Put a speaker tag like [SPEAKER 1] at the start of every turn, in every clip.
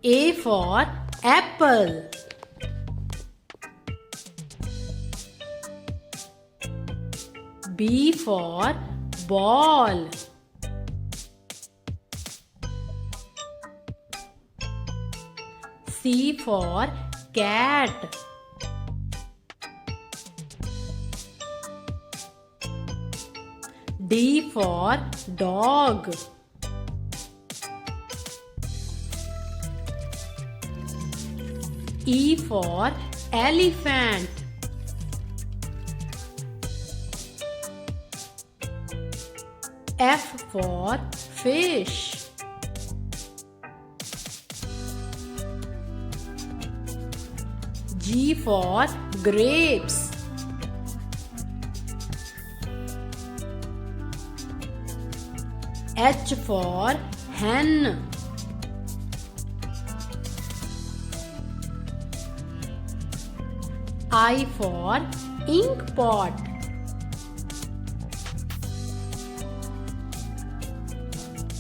[SPEAKER 1] A for apple. B for ball. C for cat. D for dog. E for elephant. F for fish. G for grapes. H for hen. I for ink pot.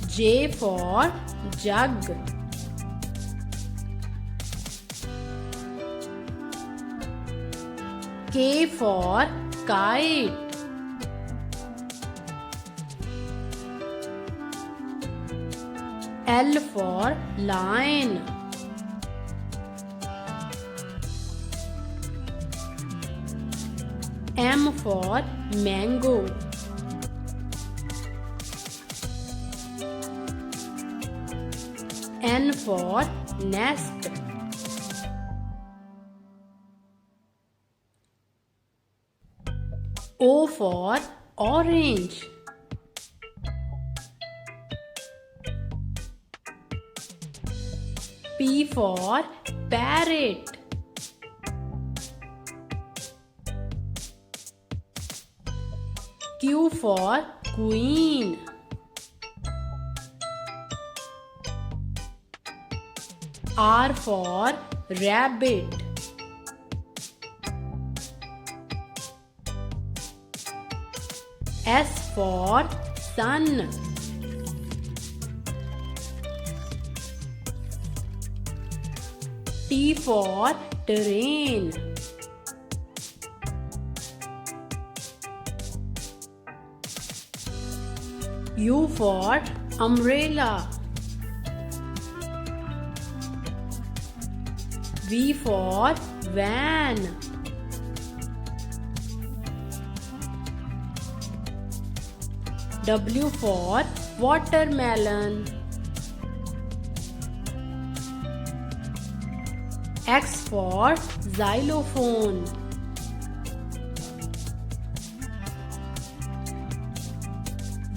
[SPEAKER 1] J for jug. K for kite. L for lion. M for mango. N for nest. O for orange. P for parrot. Q for queen. R for rabbit. S for sun. T for train. U for umbrella. V for van. W for watermelon. X for xylophone.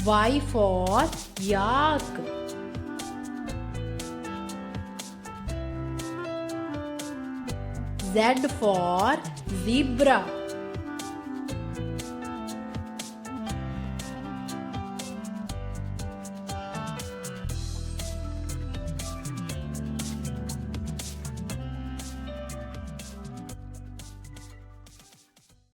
[SPEAKER 1] Y for yak. Z for zebra.